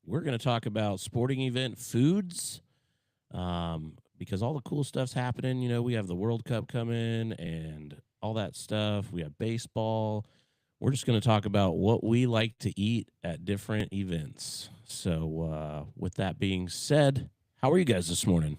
we're going to talk about sporting event foods because all the cool stuff's happening. You know, we have the World Cup coming and all that stuff. We have baseball. We're just going to talk about what we like to eat at different events. So, with that being said, how are you guys this morning?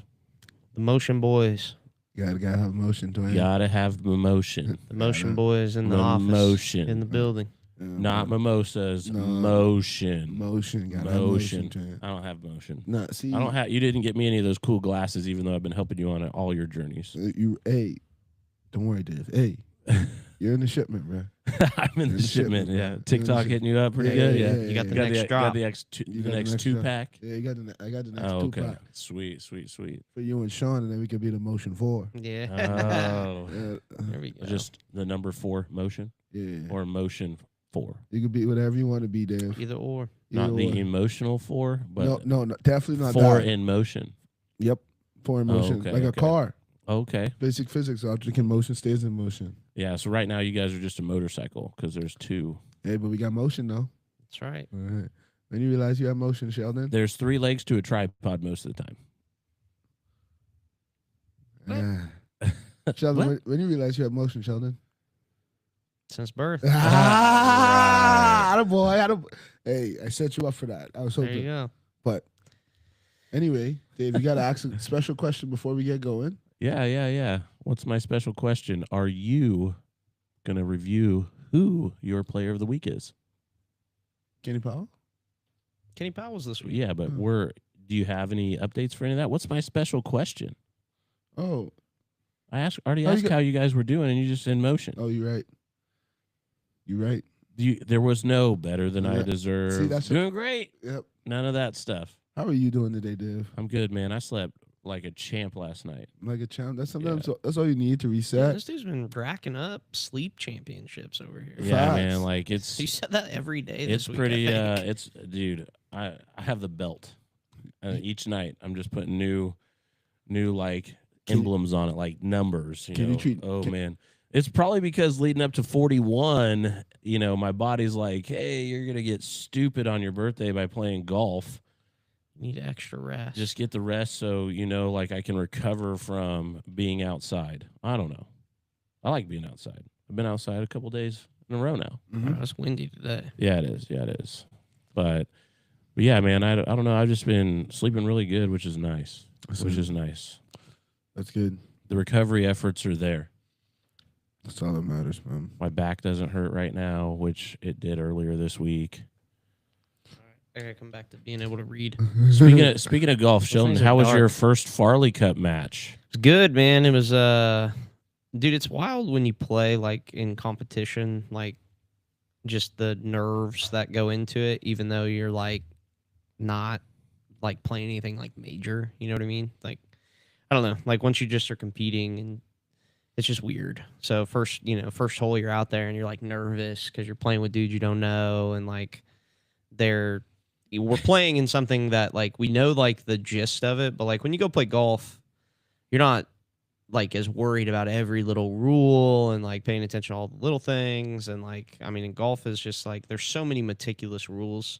The Motion Boys. Gotta have emotion to it. Gotta have emotion. The Motion Boys in the office. Motion. In the building. Not mimosas. No. Motion. Motion. Gotta have Motion. motion to it. I don't have motion. No, see, I don't have. You didn't get me any of those cool glasses, even though I've been helping you on all your journeys. Hey, don't worry, Dave. Hey, you're in the shipment, bro. I'm in the shipment. Yeah, bro. TikTok hitting you up pretty Yeah, good. yeah, Yeah, yeah, You got the got next the, drop. got the next drop. 2-pack. Yeah, I got the next Oh, okay. 2-pack Sweet. for you and Sean, and then we could be the motion 4. Yeah. Oh, There we go. just the number 4 motion Yeah, or motion 4, you could be whatever you want to be, Dave. Either or. not Either the or. emotional 4, but no, definitely not 4 that. in motion. Yep, 4 in Oh, motion, okay, like a okay. car. Okay. Basic physics. Object in motion stays in motion. Yeah. So right now you guys are just a motorcycle because there's 2. Hey, but we got motion though. That's right. All right. When you realize you have motion, Sheldon. There's 3 legs to a tripod most of the time. Sheldon, What? when you realize you have motion, Sheldon. Since birth. Attaboy. Hey, I set you up for that. I was There you hoping. go. But anyway, Dave, you got to ask a special question before we get going. Yeah. What's my special question? Are you gonna review who your player of the week is? Kenny Powell? Kenny Powell's this week. Yeah, but Hmm. do you have any updates for any of that? What's my special question? Oh, Already Oh, you asked got- how you guys were doing, and you just in motion. you're right. You're right. There was no better than I Yeah. deserve. See, that's doing great. Yep. None of that stuff. How are you doing today, Dave? I'm good, man. I slept like a champ last night. Like a champ? That's sometimes that's all you need to reset. Yeah, this dude's been racking up sleep championships over here. Yeah, Facts. man. Like it's You said that every day it's this week. pretty. I think. It's dude. I have the belt. Each night I'm just putting new like Can- emblems on it, like numbers. You Can you know. treat- Oh can- man. It's probably because leading up to 41, my body's like, hey, you're gonna get stupid on your birthday by playing golf. Need extra rest. Just get the rest so like I can recover from being outside. I don't know. I like being outside. I've been outside a couple days in a row now. Mhm. It's windy today. Yeah, it is. But yeah, man, I don't know. I've just been sleeping really good, which is nice. That's Which good. is nice. That's good. The recovery efforts are there. That's all that matters, man. My back doesn't hurt right now, which it did earlier this week. I gotta come back to being able to read. Speaking of golf, Sheldon, things are how was dark. your first Farley Cup match? It's good, man. It was dude, it's wild when you play like in competition, like just the nerves that go into it, even though you're like not like playing anything like major, you know what I mean? Like I don't know, like once you just are competing and it's just weird. So first hole you're out there and you're like nervous because you're playing with dudes you don't know and like we're playing in something that like we know like the gist of it, but like when you go play golf, you're not like as worried about every little rule and like paying attention to all the little things. And like, I mean, in golf is just like there's so many meticulous rules.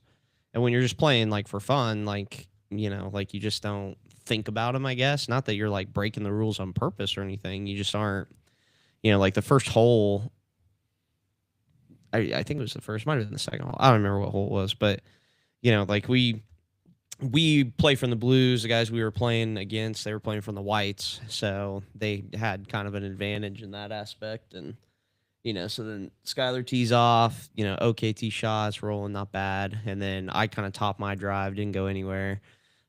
And when you're just playing like for fun, like, like you just don't think about them, I guess. Not that you're like breaking the rules on purpose or anything. You just aren't, like the first hole. I think it was the first, might have been the second hole. I don't remember what hole it was, but like we play from the blues. The guys we were playing against, they were playing from the whites, so they had kind of an advantage in that aspect. And so then Skylar tees off, okay tee shots, rolling not bad, and then I kind of topped my drive, didn't go anywhere.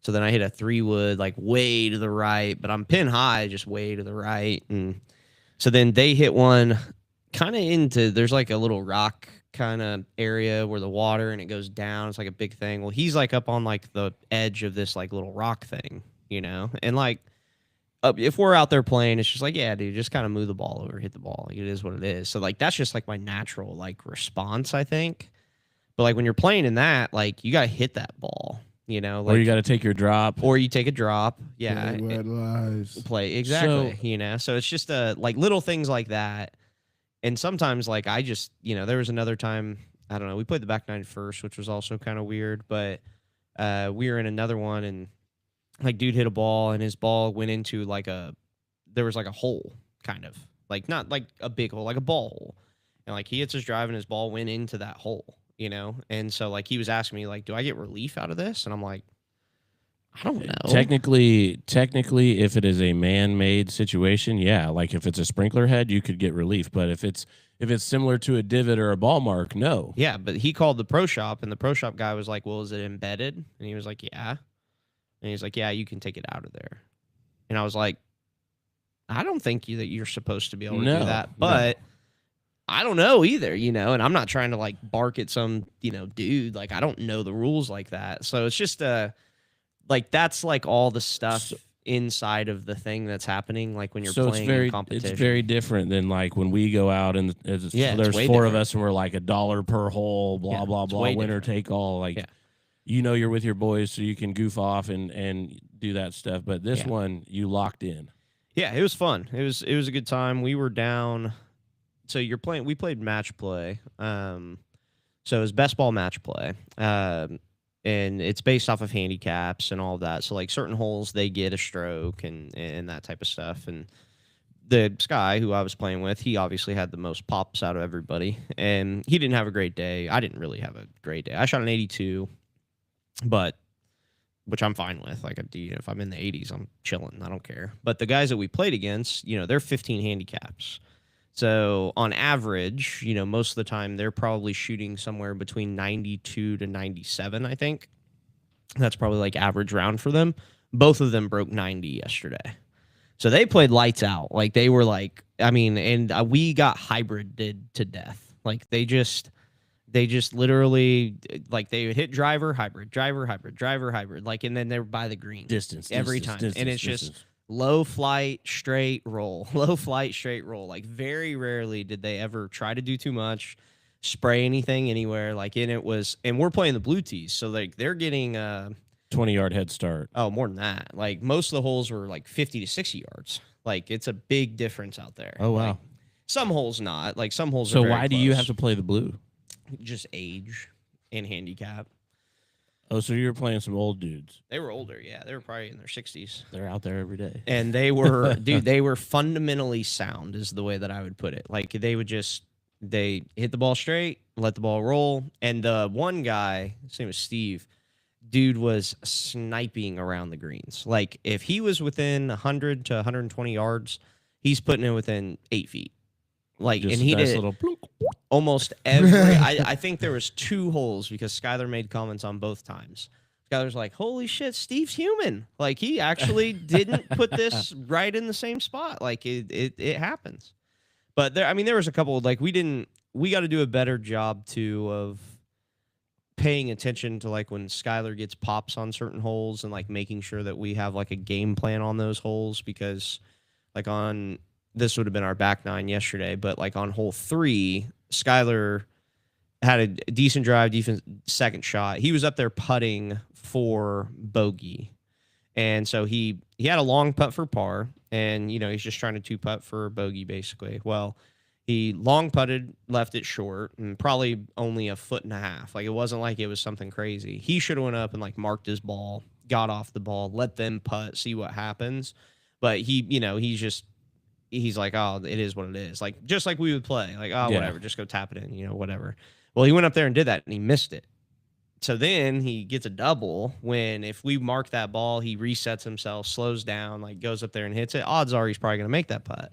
So then I hit a 3-wood like way to the right, but I'm pin high, just way to the right. And so then they hit one kind of into, there's like a little rock kind of area where the water and it goes down. It's like a big thing. Well, he's like up on like the edge of this like little rock thing, and like if we're out there playing, it's just like, yeah, dude, just kind of move the ball over, hit the ball. Like, it is what it is. So like that's just like my natural like response, I think. But like when you're playing in that, like you got to hit that ball, like, Or you got to take your drop. or you take a drop. Yeah. Red lies. Play exactly, so it's just like little things like that. And sometimes like I just there was another time, I don't know, we played the back nine first, which was also kind of weird, but We were in another one, and like dude hit a ball, and his ball went into there was like a hole, kind of like not like a big hole, like a ball hole, and like he hits his drive, and his ball went into that hole, and so like he was asking me like, do I get relief out of this? And I'm like, I don't know. Technically, if it is a man-made situation, yeah, like if it's a sprinkler head, you could get relief. But if it's similar to a divot or a ball mark, no. Yeah, but he called the pro shop, and the pro shop guy was like, well, is it embedded? And he was like, yeah. And he's like, yeah, you can take it out of there. And I was like, I don't think that you're supposed to be able to do that. But I don't know either, and I'm not trying to like bark at some, dude. Like, I don't know the rules like that. So it's just like that's like all the stuff inside of the thing that's happening, like when you're playing in competition. It's very different than like when we go out and there's four of us and we're like $1 per hole, blah blah blah, winner take all. Like you're with your boys, so you can goof off and do that stuff. But this one, you locked in. Yeah, it was fun. It was a good time. We were down. So we played match play. So it was best ball match play. And it's based off of handicaps and all of that. So like certain holes, they get a stroke and that type of stuff. And the Sky, who I was playing with, he obviously had the most pops out of everybody. And he didn't have a great day. I didn't really have a great day. I shot an 82, which I'm fine with. Like, if I'm in the 80s, I'm chilling. I don't care. But the guys that we played against, they're 15 handicaps. So on average, most of the time they're probably shooting somewhere between 92 to 97, I think. That's probably like average round for them. Both of them broke 90 yesterday. So they played lights out. Like they were like, and we got hybrided to death. Like they just literally, like they would hit driver, hybrid, driver, hybrid, driver, hybrid. Like, and then they were by the green. Distance. Every time. And it's just low flight, straight roll. Low flight, straight roll. Like very rarely did they ever try to do too much, spray anything anywhere. Like, and we're playing the blue tees. So like they're getting 20-yard head start. Oh, more than that. Like most of the holes were like 50 to 60 yards. Like it's a big difference out there. Oh, wow. Like, some holes not. Like some holes so are very why do you have to play the blue? Just age and handicap. Oh, so you were playing some old dudes. They were older, yeah. They were probably in their 60s. They're out there every day. And they were, they were fundamentally sound is the way that I would put it. Like they hit the ball straight, let the ball roll. And the one guy, his name was Steve, dude was sniping around the greens. Like if he was within 100 to 120 yards, he's putting it within 8 feet. Like, just and he nice did little plunk. Almost every. I think there was 2 holes because Skylar made comments on both times. Skylar's like, "Holy shit, Steve's human! Like he actually didn't put this right in the same spot. Like it happens." But there was a couple like we got to do a better job too of paying attention to like when Skylar gets pops on certain holes and like making sure that we have like a game plan on those holes because like on. This would have been our back 9 yesterday, but like on hole 3, Skylar had a decent drive, decent second shot. He was up there putting for bogey. And so he had a long putt for par and, he's just trying to 2-putt for bogey basically. Well, he long putted, left it short and probably only 1.5 foot. Like it wasn't like it was something crazy. He should have went up and like marked his ball, got off the ball, let them putt, see what happens. But he's like, oh, it is what it is. Like, just like we would play. Like, oh, whatever. Just go tap it in, whatever. Well, he went up there and did that, and he missed it. So then he gets a double when if we mark that ball, he resets himself, slows down, like goes up there and hits it. Odds are he's probably going to make that putt.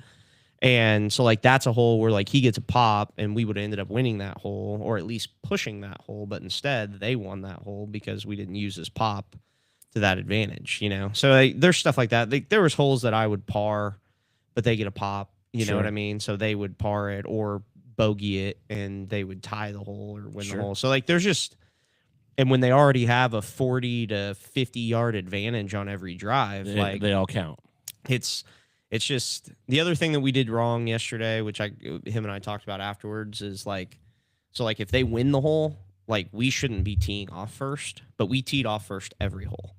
And so, like, that's a hole where, like, he gets a pop, and we would have ended up winning that hole or at least pushing that hole. But instead, they won that hole because we didn't use his pop to that advantage, So there's stuff like that. There was holes that I would par, but they get a pop, you know what I mean? So they would par it or bogey it, and they would tie the hole or win the hole. So, like, there's just – and when they already have a 40 to 50-yard advantage on every drive, they all count. It's just – the other thing that we did wrong yesterday, which him and I talked about afterwards, is, like – so, like, if they win the hole, like, we shouldn't be teeing off first, but we teed off first every hole.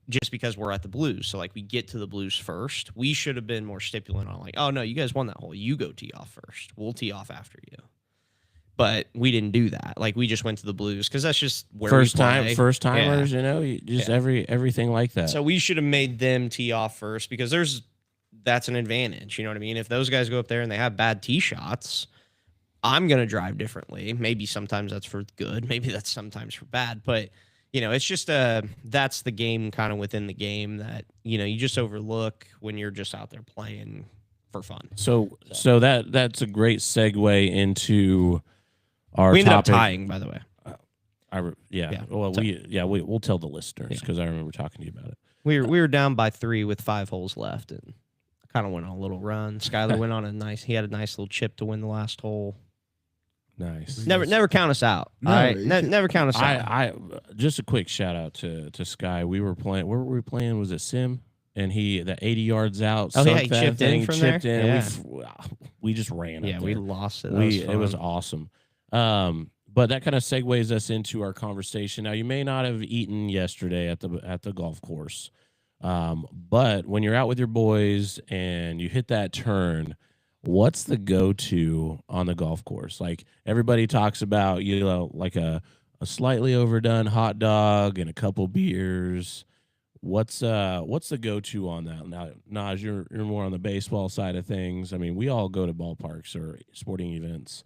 Just because we're at the blues. So, like, we get to the blues first. We should have been more stipulant on, like, oh, no, you guys won that hole. You go tee off first. We'll tee off after you. but we didn't do that. Like we just went to the Blues because that's just where First we play. first timers, you know, just Yeah. everything like that. So we should have made them tee off first because that's an advantage. You know what I mean? If those guys go up there and they have bad tee shots, I'm gonna drive differently. Maybe sometimes that's for good. Maybe that's sometimes for bad. But it's just that's the game kind of within the game that you just overlook when you're just out there playing for fun. So that's a great segue into our We ended up topic. tying, by the way. Yeah. Well, So- we'll tell the listeners Yeah. because I remember talking to you about it. We were down by 3 with 5 holes left, and kind of went on a little run. Skyler went on he had a nice little chip to win the last hole. Nice. Never count us out. No, all right? you can- Never count us out. I just a quick shout out to Sky. We were playing. Where were we playing? Was it Sim? And the 80 yards out. Oh, yeah, sunk he that chipped in thing, from chipped there? in. Yeah. We just ran. Yeah, up we there. lost it. It was fun. awesome. But that kind of segues us into our conversation. Now, you may not have eaten yesterday at the golf course, but when you're out with your boys and you hit that turn, what's the go-to on the golf course? Like everybody talks about, like a slightly overdone hot dog and a couple beers. What's the go-to on that? Now, Naj, you're more on the baseball side of things. I mean, we all go to ballparks or sporting events,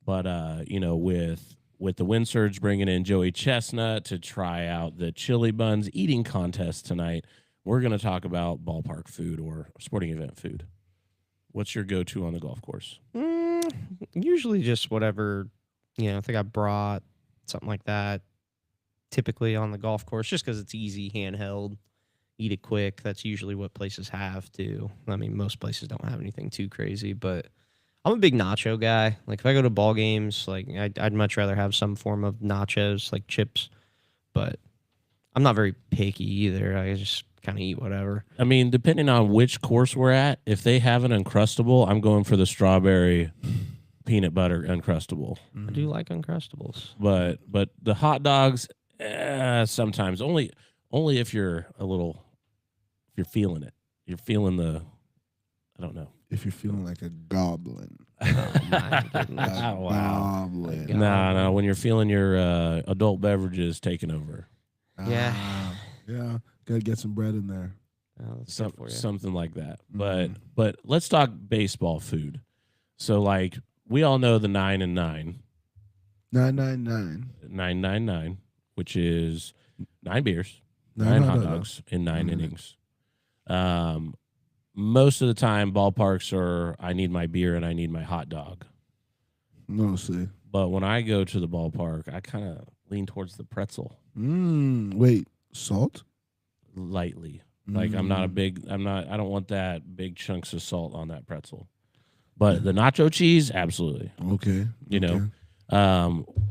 but with the Wind Surge bringing in Joey Chestnut to try out the chili buns eating contest tonight, we're going to talk about ballpark food or sporting event food. What's your go-to on the golf course? Usually just whatever, I think I brought something like that. Typically on the golf course, just because it's easy, handheld, eat it quick. That's usually what places have too. I mean, most places don't have anything too crazy, but I'm a big nacho guy. Like if I go to ball games, like I'd much rather have some form of nachos, like chips. But I'm not very picky either. I just kind of eat whatever. I mean, depending on which course we're at, if they have an Uncrustable, I'm going for the strawberry peanut butter Uncrustable. I do like Uncrustables. But the hot dogs, sometimes only if you're if you're feeling it. You're feeling I don't know. If you're feeling like a goblin. Oh, my goodness. A goblin. God. No, when you're feeling your adult beverages taking over. Yeah. Yeah. Gotta get some bread in there. Oh, that's good for you. Something like that. Mhm. But let's talk baseball food. So like we all know the 9 and 9, 999. 999, which is 9 beers, 9 9 hot dogs in 9 innings. Most of the time ballparks are I need my beer and I need my hot dog. No, see. But when I go to the ballpark, I kind of lean towards the pretzel Wait, salt? lightly. Like I'm not a big I don't want that big chunks of salt on that pretzel. But the nacho cheese, absolutely. Okay. You know,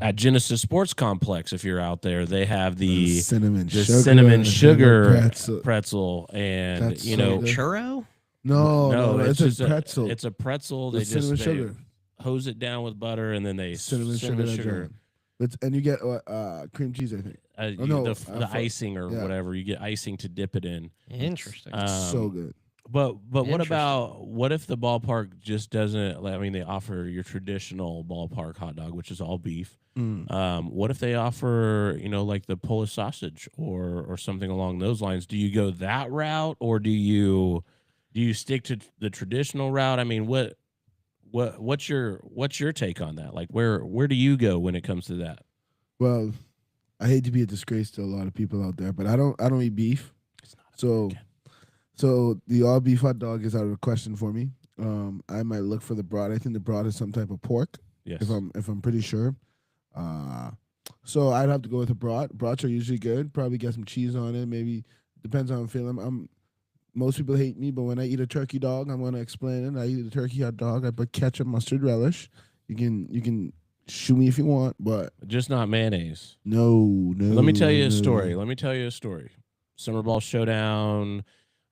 at Genesis Sports Complex, if you're out there, they have the cinnamon sugar pretzel. pretzel, and That's you so know, good. Churro? No, it's just a pretzel. It's a pretzel. The They cinnamon just sugar. hose it down with butter, and then they Cinnamon sugar. And you get cream cheese, I think. the no, icing or yeah. whatever. You get icing to dip it in. Interesting. So good. But what Interesting. about what if the ballpark just doesn't? I mean, they offer your traditional ballpark hot dog, which is all beef. What if they offer, like the Polish sausage or something along those lines? Do you go that route, or do you stick to the traditional route? I mean, what's your take on that? Like, where do you go when it comes to that? Well, I hate to be a disgrace to a lot of people out there, but I don't eat beef. It's not So the all beef hot dog is out of the question for me. I might look for the broad. I think the broad is some type of pork. Yes. If I'm pretty sure. So I'd have to go with a broad. Brats are usually good. Probably get some cheese on it. Maybe depends on how I'm feeling. Most people hate me, but when I eat a turkey dog, I'm gonna explain it. I eat a turkey hot dog. I put ketchup, mustard, relish. You can shoot me if you want, but Just not mayonnaise. no. Let me tell you a no. story. Summer Ball Showdown.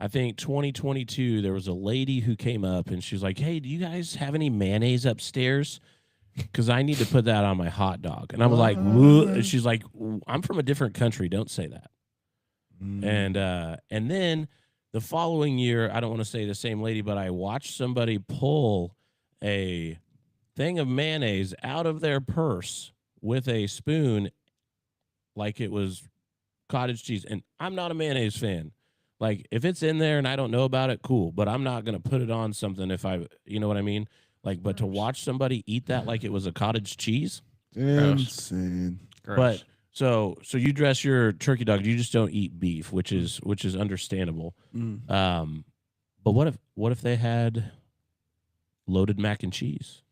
I think 2022, there was a lady who came up and she was like, "Hey, do you guys have any mayonnaise upstairs? Because I need to put that on my hot dog." And I was like, "Whoa." And she's like, "I'm from a different country. Don't say that." And then the following year, I don't want to say the same lady, but I watched somebody pull a thing of mayonnaise out of their purse with a spoon like it was cottage cheese. And I'm not a mayonnaise fan. Like, if it's in there and I don't know about it, cool. But I'm not going to put it on something if you know what I mean? Like, but to watch somebody eat that like it was a cottage cheese. Insane. Gross. But so you dress your turkey dog. You just don't eat beef, which is understandable. Mm. But what if they had loaded mac and cheese?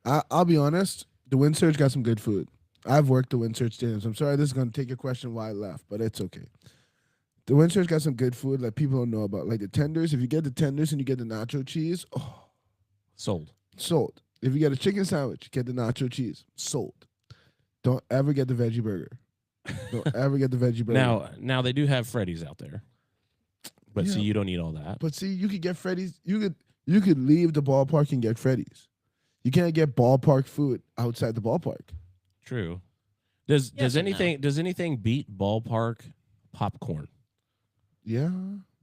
I'll be honest. The Wind Surge got some good food. I've worked the Wind Surge stadiums. I'm sorry this is going to take your question why I left, but it's okay. The Wind Surge got some good food like people don't know about. Like the tenders. If you get the tenders and you get the nacho cheese, Sold. sold. If you get a chicken sandwich, get the nacho cheese, sold. Don't ever get the veggie burger. Don't ever get the veggie burger. Now they do have Freddy's out there. But see, Yeah. you don't need all that. But see, you could get Freddy's. You could leave the ballpark and get Freddy's. You can't get ballpark food outside the ballpark. True. Does Yes and no. anything beat ballpark popcorn? Yeah.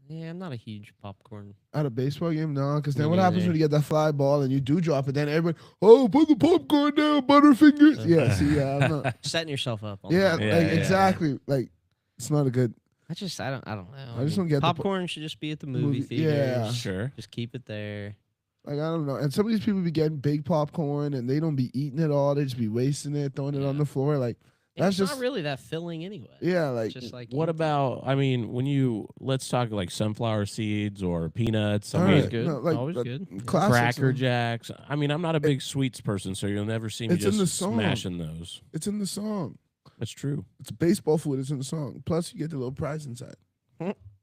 Yeah, I'm not a huge popcorn. At a baseball game, no, because then Me what happens neither. when you get that fly ball and you do drop it? Then everybody, put the popcorn down, Butterfingers. Yeah, see, I'm not. Setting yourself up. On Yeah, that. Yeah, like yeah. exactly. Like it's not a good. I don't know. I just don't get the popcorn should just be at the movie movie- theaters. yeah. Sure. Just keep it there. Like I don't know. And some of these people be getting big popcorn and they don't be eating it all. They just be wasting it, throwing it on Yeah. the floor. Like And That's it's just- not really that filling anyway. yeah, like It's just like What about, I mean, let's talk like sunflower seeds or peanuts. I all mean, Always right, good. no, like, Always the good. classics, Cracker man. Jacks. I mean, I'm not a big sweets person, so you'll never see me It's in the just song. smashing those. It's in the song. That's true. It's baseball food. It's in the song. Plus, you get the little prize inside.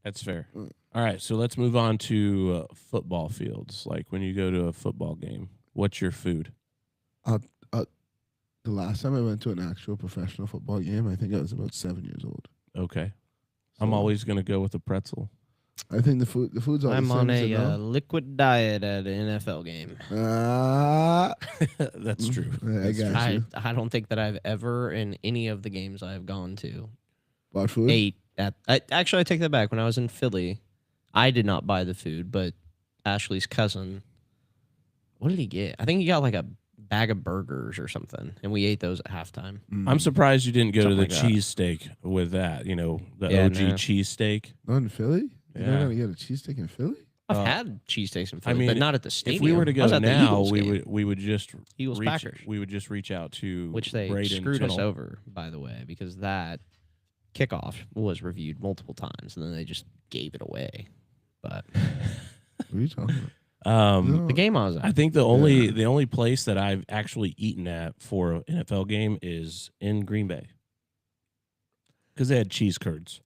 That's fair. Mm. All right, so let's move on to football fields. Like when you go to a football game, what's your food? The last time I went to an actual professional football game, I think I was about 7 years old. Okay. I'm So, always going to go with a pretzel. I think the food's always I'm the same on as a it now. liquid diet at an NFL game. That's true. I That's got true. you. I don't think that I've ever in any of the games I've gone to Bought food? ate at. Actually, I take that back. When I was in Philly, I did not buy the food, but Ashley's cousin. What did he get? I think he got like a bag of burgers or something, and we ate those at halftime. I'm surprised you didn't go to the Something like that. cheesesteak with that, the Yeah, OG no. cheesesteak. Not in Philly? You're Yeah. not going to get a cheesesteak in Philly? I've Uh, had cheesesteaks in Philly, mean, but not at the stadium. If we were to I go was at the now, Eagles game, we would just Eagles reach, Packers, we would just reach out to which they Braden screwed us Tittle. over, by the way, because that kickoff was reviewed multiple times, and then they just gave it away. But What are you talking about? Um, No. the game I was at, I think the only place that I've actually eaten at for an NFL game is in Green Bay because they had cheese curds.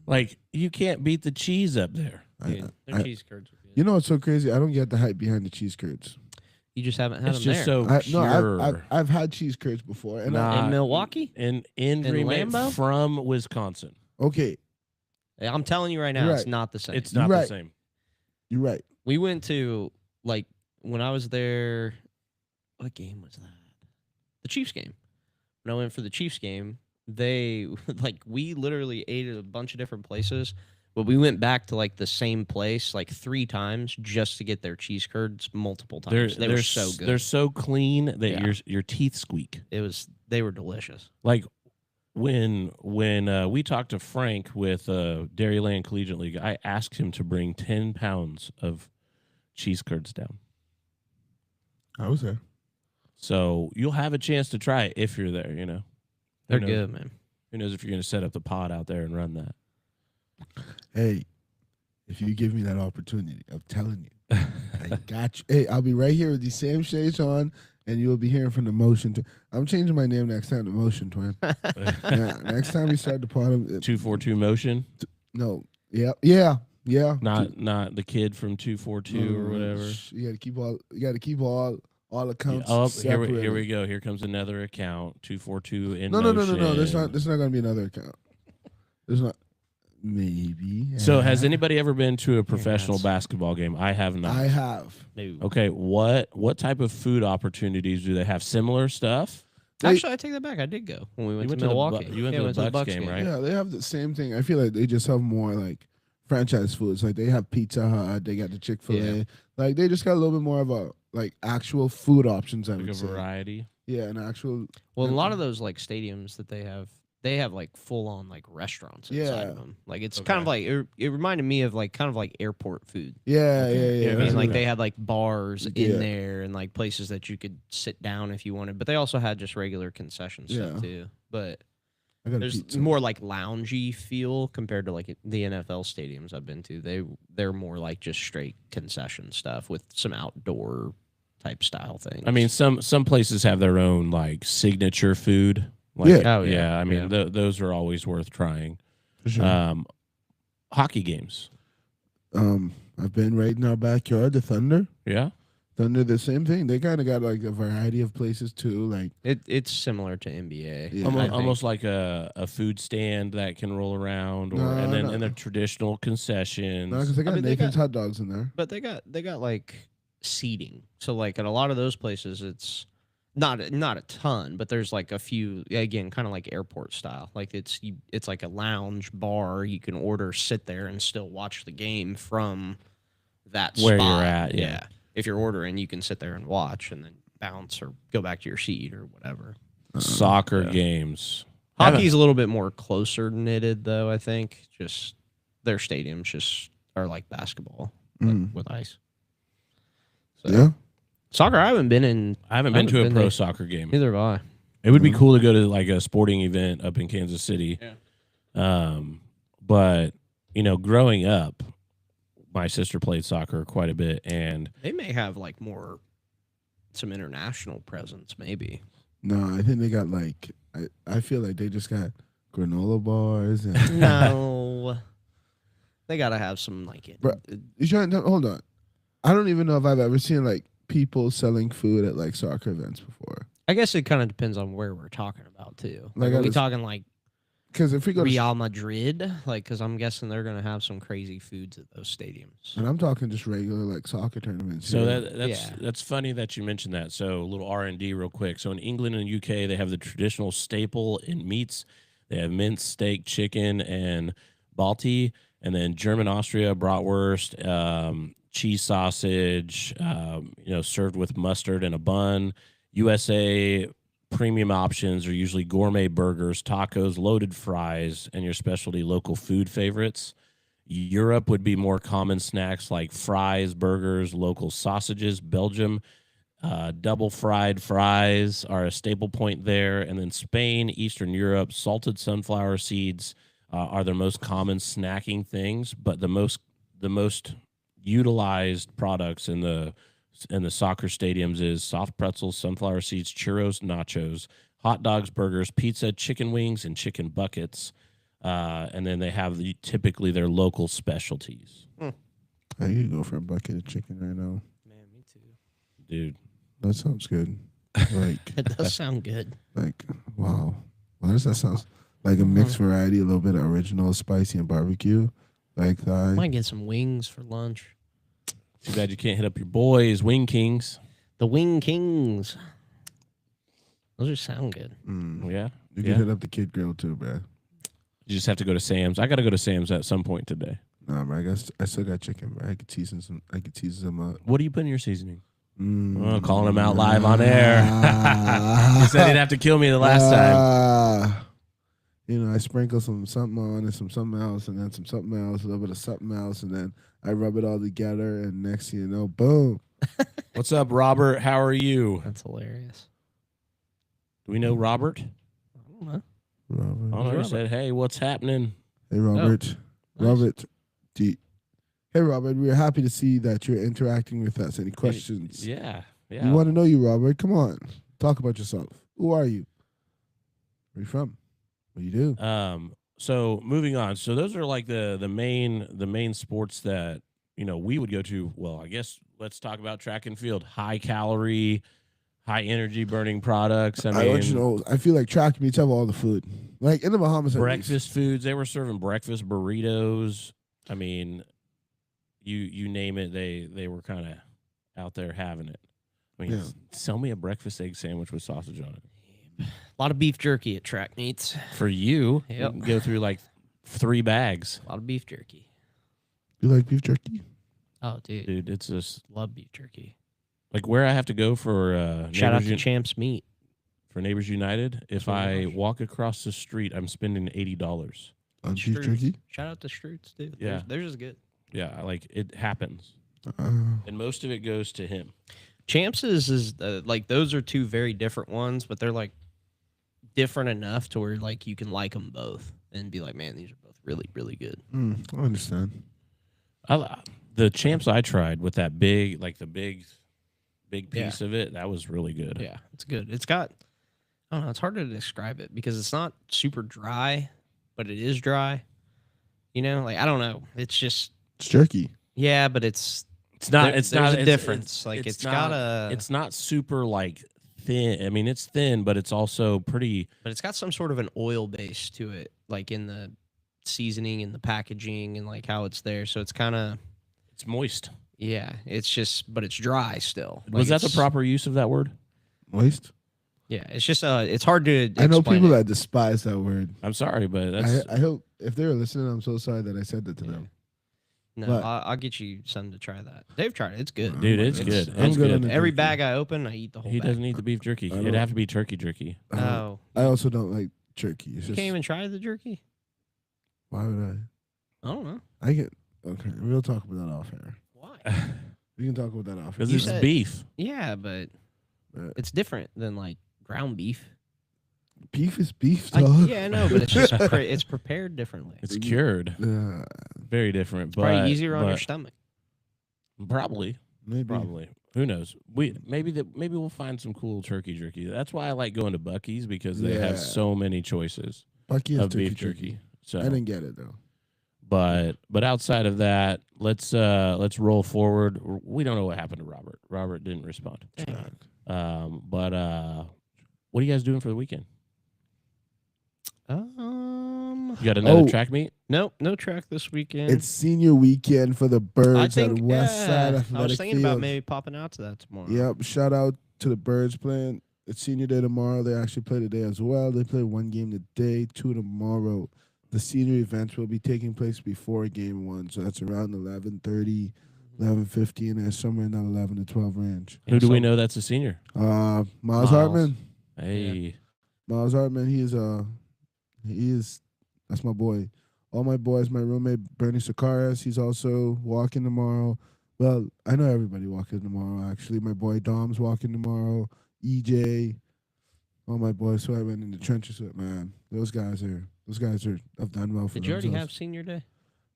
Like you can't beat the cheese up there. dude, their I- cheese curds are good. You know what's so crazy? I don't get the hype behind the cheese curds. You just haven't had It's them just there. so No, pure. I've had cheese curds before, and Nah. In Milwaukee? in Green Bay Lambeau? from Wisconsin. okay, I'm telling you right now, You're it's right. not the same. It's not Right. the same. you're right. We went to like when I was there. What game was that? The Chiefs game. When I went for the Chiefs game, they we literally ate at a bunch of different places, but we went back to like the same place like 3 times just to get their cheese curds multiple times. They were so good. They're so clean that Yeah. your teeth squeak. They were delicious. Like when we talked to Frank with Dairyland Collegiate League, I asked him to bring 10 pounds of cheese curds down. I was there. So you'll have a chance to try it if you're there. Who They're knows? good, man. Who knows if you're going to set up the pod out there and run that? Hey, if you give me that opportunity, I'm telling you, I got you. Hey, I'll be right here with these same shades on, and you'll be hearing from the Motion. I'm changing my name next time to Motion Twin. Yeah, next time we start the pod, 242 motion, no, yeah. not the kid from 242 or whatever. You got to keep all accounts. Oh, here we separated. go. Here comes another account. 242 in No. motion. There's not going to be another account. There's not. Maybe. So has Yeah. anybody ever been to a professional that's- basketball game? I have not. I have. No. Okay, what type of food opportunities do they have? Similar stuff? Actually, I take that back. I did go when we went to Milwaukee. you went Yeah, to the we Bucks game, right? Yeah, they have the same thing. I feel like they just have more like franchise foods. Like they have Pizza Hut, they got the Chick-fil-A. Yeah. Like they just got a little bit more of a like actual food options. I Like would a say. variety. Yeah, an actual. Well, a lot of those like stadiums that they have like full on like restaurants inside Yeah. of them. Like it's kind of Okay. like it reminded me of like kind of like airport food. Yeah, Okay. yeah, yeah. Yeah, I mean, that's like what- they had like bars Yeah. in there and like places that you could sit down if you wanted, but they also had just regular concession stuff Yeah. too. But I got there's pizza. more like loungy feel compared to like the NFL stadiums I've been to. They're more like just straight concession stuff with some outdoor type style things. I mean, some places have their own like signature food. Like, Yeah. Oh, yeah. I mean, those are always worth trying. For sure. Hockey games. I've been right in our backyard. The Thunder. Yeah. Thunder, the same thing. They kind of got like a variety of places too. Like it's similar to NBA. Yeah. Almost, I think. almost like a food stand that can roll around, or No, and then no. and the traditional concessions. no, because they got mean, they Nathan's got- hot dogs in there. But they got like seating. So like at a lot of those places it's not a ton, but there's like a few again kind of like airport style. Like it's like a lounge bar. You can order, sit there and still watch the game from that Where you're spot. at, yeah. If you're ordering, you can sit there and watch and then bounce or go back to your seat or whatever. Soccer Yeah. games. Hockey's a little bit more closer knitted though, I think. Just their stadiums just are like basketball but Mm. with ice. So, Yeah. Soccer, I haven't been in. I haven't been to a been pro there. soccer game. Neither have I. It would be Mhm. cool to go to like a sporting event up in Kansas City. But growing up, my sister played soccer quite a bit, and They may have like some international presence, maybe. No, I think they got like I feel like they just got granola bars and No, they gotta have some like it. Bruh. you trying to hold on. I don't even know if I've ever seen like people selling food at like soccer events before. I guess it kind of depends on where we're talking about too. Like, Like, I are we was- talking like Because if we go to Real Madrid? Like, because I'm guessing they're gonna have some crazy foods at those stadiums. and I'm talking just regular like soccer tournaments. so here. that's Yeah. that's funny that you mentioned that. So a little R&D real quick. So in England and UK, they have the traditional staple in meats. They have minced steak, chicken, and balti. And then German, Austria, bratwurst, cheese sausage, served with mustard and a bun. USA premium options are usually gourmet burgers, tacos, loaded fries, and your specialty local food favorites. Europe would be more common snacks like fries, burgers, local sausages. Belgium, double fried fries are a staple point there. And then Spain, Eastern Europe, salted sunflower seeds are their most common snacking things. But the most utilized products in the soccer stadiums is soft pretzels, sunflower seeds, churros, nachos, hot dogs, burgers, pizza, chicken wings, and chicken buckets. And then they have typically their local specialties. I could go for a bucket of chicken right now. Man, me too. Dude, That sounds good. Like It does sound good. wow. Why does that sound like a mixed variety? A little bit of original, spicy, and barbecue. Like thigh. Might get some wings for lunch. too bad you can't hit up your boys, Wing Kings. The Wing Kings. Those just sound good. Mm. Yeah. You Yeah. can hit up the Kid Grill too, bro. You just have to go to Sam's. I got to go to Sam's at some point today. Nah, bro. I still got chicken, bro. I could tease them up. What do you put in your seasoning? Mm. Oh, calling him out live on air. He said he'd have to kill me the last time. I sprinkle something on and something else, and then something else, a little bit of something else, and then I rub it all together, and next thing you know, boom. What's up, Robert? How are you? That's hilarious. Do we know Robert? I don't know. Robert. I don't know. He Robert. said, hey, what's happening? Hey, Robert. Nice. Robert. Hey, Robert. We're happy to see that you're interacting with us. Any questions? Yeah. We Yeah. want to know you, Robert. Come on. Talk about yourself. Who are you? Where you from? What do you do? So moving on. So those are like the main sports that, we would go to. Well, I guess let's talk about track and field. High calorie, high energy burning products. I I want you to mean, know, I feel like track meets have all the food. Like in the Bahamas. at least. breakfast foods. They were serving breakfast burritos. I mean, you name it, they were kind of out there having it. I mean, Yeah. sell me a breakfast egg sandwich with sausage on it. A lot of beef jerky at track meets. For you, you Yep. can go through like 3 bags. A lot of beef jerky. You like beef jerky? Oh, dude. Dude, it's just Love beef jerky. Like where I have to go for Shout out Neighbors to Champs Meat. for Neighbors United. If what I it was. walk across the street, I'm spending $80. On beef Strutes. jerky. Shout out to Strutes, dude. Yeah. Theirs is good. Yeah, like it happens, Uh, and most of it goes to him. Champs is like those are two very different ones, but they're like different enough to where like you can like them both and be like, man, these are both really, really good. I understand. The Champs I tried with that big, like the big Yeah. piece of it, that was really good. Yeah, it's good. It's got, I don't know, it's hard to describe it because it's not super dry, but it is dry. You know, like I don't know. It's just It's jerky. yeah, but it's It's not. There- it's there's not a it's- difference. Like, it's not, got a- It's not super like thin. I mean, it's thin, but it's also pretty. but it's got some sort of an oil base to it, like in the seasoning and the packaging and like how it's there. So it's kind of It's moist. yeah, it's just but it's dry still. Was Like, that the it's- proper use of that word? Moist. Yeah, it's just it's hard to. I know explain people it. that despise that word. I'm sorry, but that's I hope if they're listening, I'm so sorry that I said that to Yeah. them. No, but- I'll get you something to try that. They've tried it. It's good. dude. It's It's- good. I'm It's good good. on the Every jerky. bag I open, I eat the whole He bag. doesn't eat the beef jerky. I It'd don't- have to be turkey jerky. Oh, I also don't like jerky. It's you just can't even try the jerky? why would I? I don't know. I get okay. We'll talk about that off air. Why? We can talk about that off air. Because You it's said- beef. Yeah, but Uh, it's different than like ground beef. Beef is beef, dog. Yeah, I know, but it's just it's prepared differently. It's cured. Very different. But Probably easier on your but stomach. Probably. Maybe. Probably. Who knows? Maybe we'll find some cool turkey jerky. That's why I like going to Buc-ee's because they Yeah. have so many choices Bucky has of turkey beef jerky. So, I didn't get it though. but outside of that, let's roll forward. We don't know what happened to Robert. Robert didn't respond. But what are you guys doing for the weekend? You got another Oh. track meet? Nope, no track this weekend. It's senior weekend for the I Birds think at West Side yeah, Athletic I was thinking about Field. maybe popping out to that tomorrow. Yep. Shout out to the Birds playing. It's senior day tomorrow. They actually play today as well. They play one game today, two tomorrow. The senior events will be taking place before game one, so that's around 11:30, 11:15, and somewhere in that 11 to 12 range. Who do we know that's a senior? Miles Miles. Hartman. Hey, Miles Hartman. He is that's my boy. All my boys. My roommate Bernie Sakaras. He's also walking tomorrow. Well, I know everybody walking tomorrow. Actually, my boy Dom's walking tomorrow. EJ. All my boys who I went in the trenches with, man. Those guys have done well for Did you already have themselves. senior day?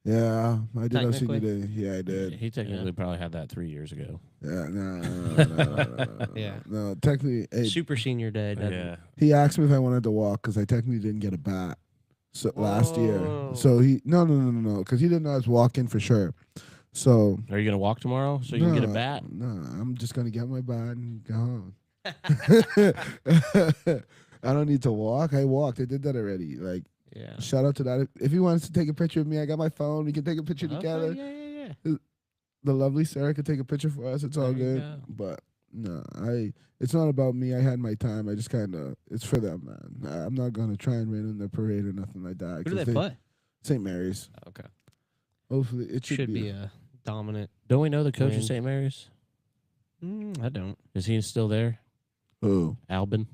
Yeah, I did have senior Technically? day. Yeah, I did. he technically probably had that 3 years ago. Yeah, no. Yeah. No, technically, hey, Super senior day. doesn't Yeah. he asked me if I wanted to walk because I technically didn't get a bat last year. Whoa. So he no, because he didn't know I was walking for sure. So Are you gonna walk tomorrow so you can get a bat? No, I'm just gonna get my bat and go home. I don't need to walk. I walked. I did that already. Like Yeah. shout out to that. If he wants to take a picture of me, I got my phone. We can take a picture Okay, together. yeah. The lovely Sarah could take a picture for us. It's all There you good. go. But no, it's not about me. I had my time. I just kind of, it's for them, man. I'm not going to try and win in the parade or nothing like that. Who do 'cause they play? St. Mary's. Okay. Hopefully, it Should be a dominant. Don't we know the coach of Win. St. Mary's? I don't. Is he still there? Oh, Albin?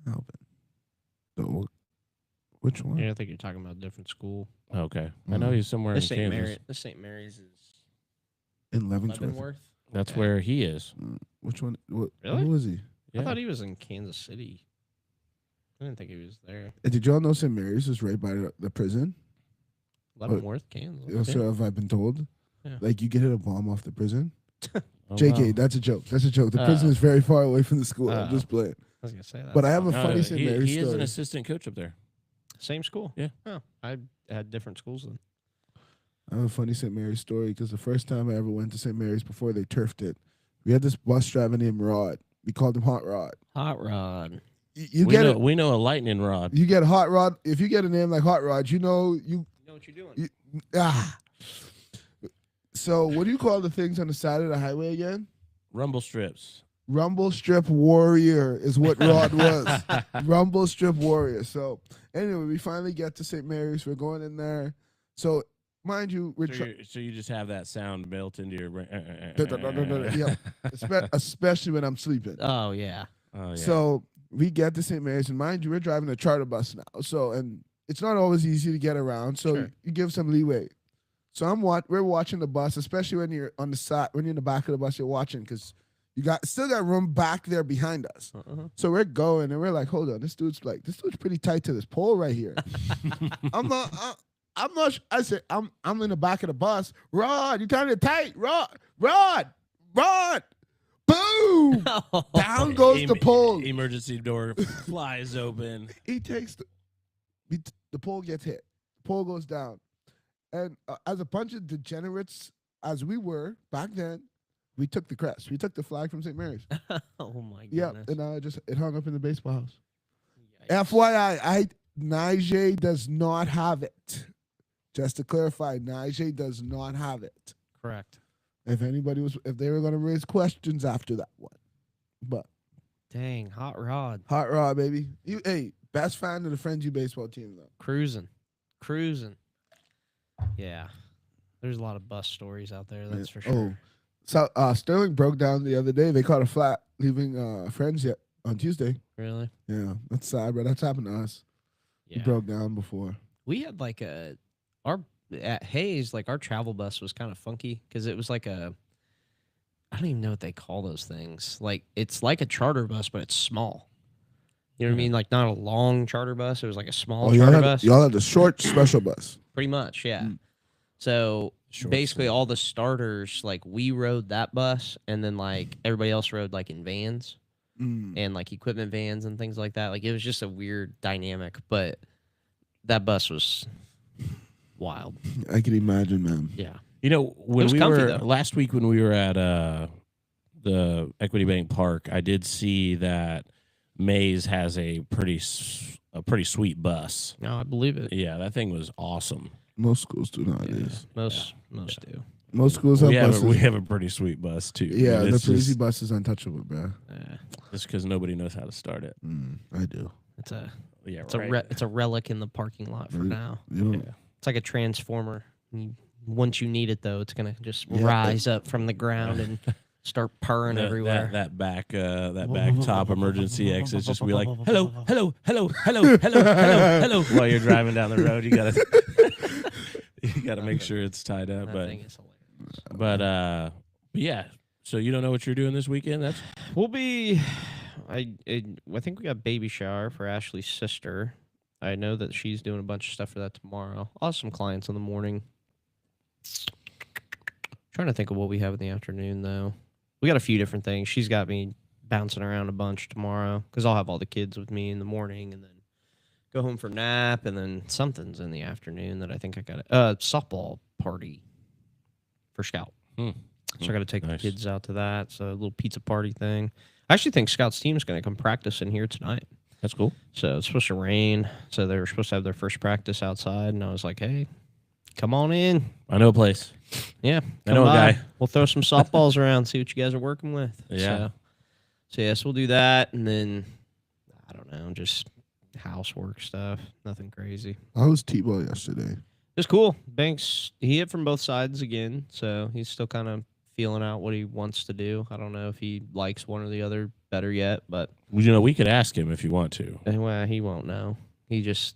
Albin. Which one? Yeah, I think you're talking about a different school. Okay. I know he's somewhere in This St. Kansas. Mary. This St. Mary's is In Leavenworth. Leavenworth. That's Okay. where he is. Which one? What, Really? Who was he? Yeah. I thought he was in Kansas City. I didn't think he was there. Did y'all know St. Mary's is right by the prison? Leavenworth, Kansas. So have I been told? Yeah. Like you get hit a bomb off the prison. Oh, JK, wow. that's a joke. That's a joke. The prison is very far away from the school. I'm Oh. just playing. I was gonna say that. But I have a No, funny St. Mary's he is an story. assistant coach up there. Same school. Yeah. Oh, I had different schools then. I have a funny St. Mary's story because the first time I ever went to St. Mary's before they turfed it, we had this bus driver named Rod. We called him Hot Rod. Hot Rod. You get it. We know a lightning rod. You get Hot Rod. If you get a name like Hot Rod, you know you You know what you're doing? ah. So what do you call the things on the side of the highway again? Rumble strips. Rumble Strip Warrior is what Rod was. Rumble Strip Warrior. So anyway, we finally get to St. Mary's. We're going in there. So mind you, we're So you just have that sound built into your brain. yeah, especially when I'm sleeping. Oh yeah. Oh, yeah. So we get to St. Mary's, and mind you, we're driving a charter bus now. So, and it's not always easy to get around. So Sure. you give some leeway. So we're watching the bus, especially when you're on the side, when you're in the back of the bus, you're watching because you still got room back there behind us. So we're going, and we're like, hold on, this dude's pretty tight to this pole right here. I'm not. I said, I'm in the back of the bus. Rod, you trying to tight? Rod. Boom! Down goes the pole. Emergency door flies open. He takes the pole gets hit. The pole goes down. And as a bunch of degenerates as we were back then, we took the crest. We took the flag from St. Mary's. Oh my Yeah, goodness. and it hung up in the baseball house. Yikes. FYI, Niger does not have it. Just to clarify, Niger does not have it. Correct. If they were going to raise questions after that one. But Dang, Hot Rod. Hot Rod, baby. Best fan of the Friends U baseball team, though. Cruising. Yeah. There's a lot of bus stories out there, that's for sure. So Sterling broke down the other day. They caught a flat leaving Friends on Tuesday. Really? Yeah, that's sad, but that's happened to us. Yeah. He broke down before. We had like at Hayes, like our travel bus was kind of funky because it was like I don't even know what they call those things. Like it's like a charter bus, but it's small. You know what I mean? Like not a long charter bus. It was like a small charter bus. Y'all had the short special bus. Pretty much, yeah. Mm. So Short basically, small. all the starters, like we rode that bus, and then like everybody else rode like in vans and like equipment vans and things like that. Like it was just a weird dynamic, but that bus was wild. I can imagine, man. Yeah. You know, when was we comfy, were though. last week when we were at the Equity Bank Park, I did see that Maze has a pretty sweet bus. No, I believe it. Yeah, that thing was awesome. Most schools do nowadays. Most do. Most schools have buses. We have a pretty sweet bus too. Yeah, but the it's Breezy just, bus is untouchable, bro. just because nobody knows how to start it. I do. It's a Yeah, it's right. it's a relic in the parking lot for Really? now. You know, Yeah. It's like a transformer. Once you need it though, it's gonna just Yeah, rise up from the ground and start purring everywhere. That back top emergency exit is just be like, hello, while you're driving down the road. You gotta make sure it's tied up. That thing is hilarious. But yeah. So you don't know what you're doing this weekend? That's We'll be. I think we got baby shower for Ashley's sister. I know that she's doing a bunch of stuff for that tomorrow. I'll have some clients in the morning. Trying to think of what we have in the afternoon though. We got a few different things. She's got me bouncing around a bunch tomorrow because I'll have all the kids with me in the morning and then go home for nap and then something's in the afternoon that I think I got a softball party for Scout. So I got to take Nice. the kids out to that. So a little pizza party thing. I actually think Scout's team is going to come practice in here tonight. That's cool. So it's supposed to rain. So they were supposed to have their first practice outside. And I was like, hey, come on in. I know a place. Yeah. I know a come by. guy. We'll throw some softballs around, see what you guys are working with. Yeah. So yes, we'll do that. And then, I don't know, just housework stuff. Nothing crazy. I was T-ball yesterday. It's cool. Banks, he hit from both sides again. So he's still kind of feeling out what he wants to do. I don't know if he likes one or the other better yet, but You know, we could ask him if you want to. anyway, he won't know. He just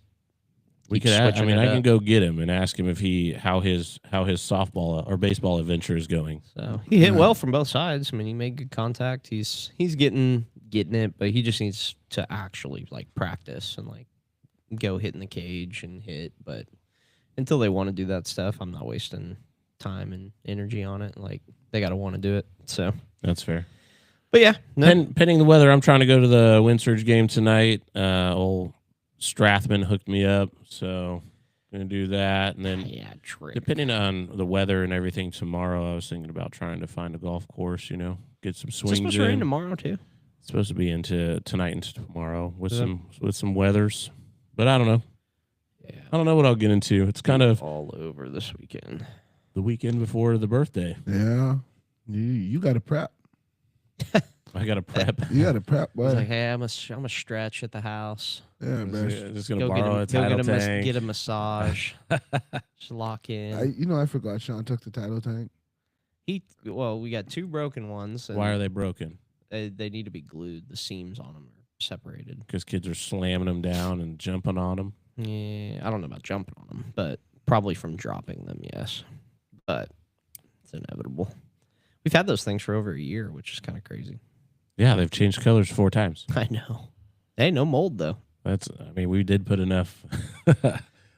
We keeps could. I switching it can up. go get him and ask him if how his softball or baseball adventure is going. So he hit Yeah. well from both sides. I mean, he made good contact. He's getting it, but he just needs to actually like practice and like go hit in the cage and hit. But until they want to do that stuff, I'm not wasting time and energy on it. Like they got to want to do it. So, That's fair. but yeah, no, Pending the weather, I'm trying to go to the Windsurge game tonight. Old Strathman hooked me up, so gonna do that, and then yeah, trick. depending on the weather and everything tomorrow, I was thinking about trying to find a golf course. You know, get some Is it swings supposed to rain in. tomorrow too? It's supposed to be into tonight and tomorrow with Is it? some weathers, but I don't know. Yeah, I don't know what I'll get into. It's kind of all over this weekend. the weekend before the birthday. Yeah, you got to prep. I got to prep. You got to prep, He's like, boy. hey, I'm a stretch at the house. Yeah, man. Just gonna Go get borrow a title tank. get a massage. Just lock in. I forgot Sean took the title tank. We got 2 broken ones. And Why are they broken? they need to be glued. The seams on them are separated. Because kids are slamming them down and jumping on them. Yeah, I don't know about jumping on them, but probably from dropping them, yes. But it's inevitable. We've had those things for over a year, which is kind of crazy. Yeah, they've changed colors 4 times. I know. Hey, no mold though. We did put enough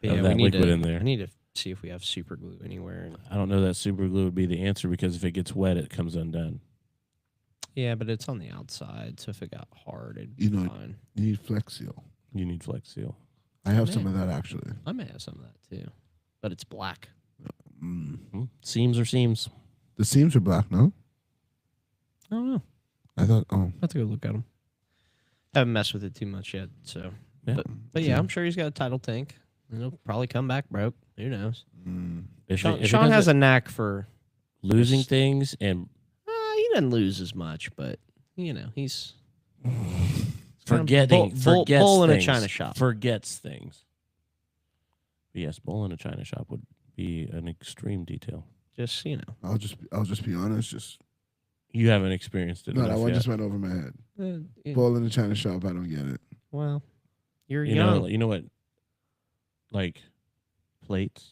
Yeah, of that liquid in I there. need to see if we have super glue anywhere. I don't know that super glue would be the answer because if it gets wet, it comes undone. Yeah, but it's on the outside, so if it got hard, it'd be You know- fine. You need Flex Seal. You need Flex Seal. I have Man. some of that actually. I may have some of that too, but it's black. Seams are seams. The seams are black, no? I don't know. I thought. Oh, I'll have to go look at them. Haven't messed with it too much yet, so. Yeah. But yeah, I'm sure he's got a title tank. It'll probably come back broke. Who knows? If Sean, it Sean has doesn't- a knack for. losing things and He doesn't lose as much, but he's forgetting bull, bull in a things, china shop. Forgets things. But yes, bull in a china shop would be an extreme detail. Just I'll just be honest. Just You haven't experienced it. no, that enough one yet. just went over my head. Ball in the China shop. I don't get it. Well, you're You young. know, you know what? Like plates.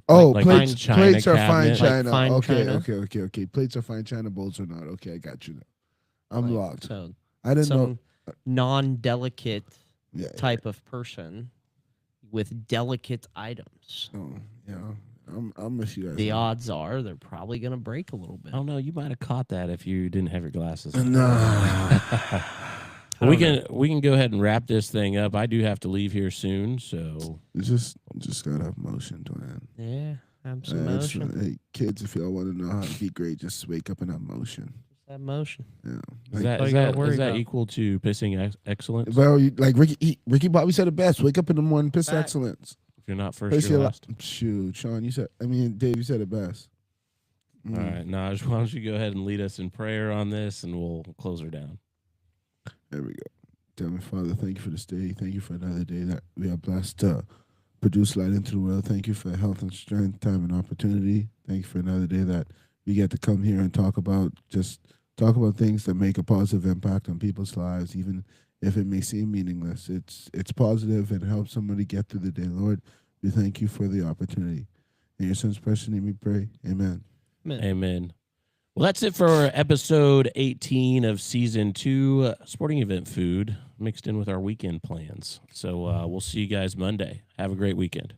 Oh, like plates. fine china Plates are fine cabinet. china. Like fine okay, china? okay. Plates are fine china. Bowls are not. Okay, I got you now. I'm Like, locked. So I didn't know. some non-delicate Yeah. type of person with delicate items. Oh, yeah. I'm with you guys. The man. odds are they're probably going to break a little bit. Oh no, you might have caught that if you didn't have your glasses. Nah. Well, we can go ahead and wrap this thing up. I do have to leave here soon, so It's just gotta have motion, twin. Yeah, have some It's- motion. hey, kids, if y'all want to know how to be great, just wake up and have motion. Just have motion. Yeah. is Like, that all is you gotta that, worry is that about. equal to pissing excellence? well, like Ricky Bobby said it best. Wake up in the morning, piss Fact. excellence. If you're not first, Piss you're your last. Shoot, Sean, Dave, you said it best. All right, Naj, why don't you go ahead and lead us in prayer on this, and we'll close her down. There we go. Dear Heavenly Father, thank you for this day. Thank you for another day that we are blessed to produce light into the world. Thank you for health and strength, time and opportunity. Thank you for another day that we get to come here and talk about things that make a positive impact on people's lives, even if it may seem meaningless. It's positive and helps somebody get through the day. Lord, we thank you for the opportunity. In your son's precious name we pray. Amen. Amen. Well, that's it for episode 18 of season 2, sporting event food mixed in with our weekend plans. So we'll see you guys Monday. Have a great weekend.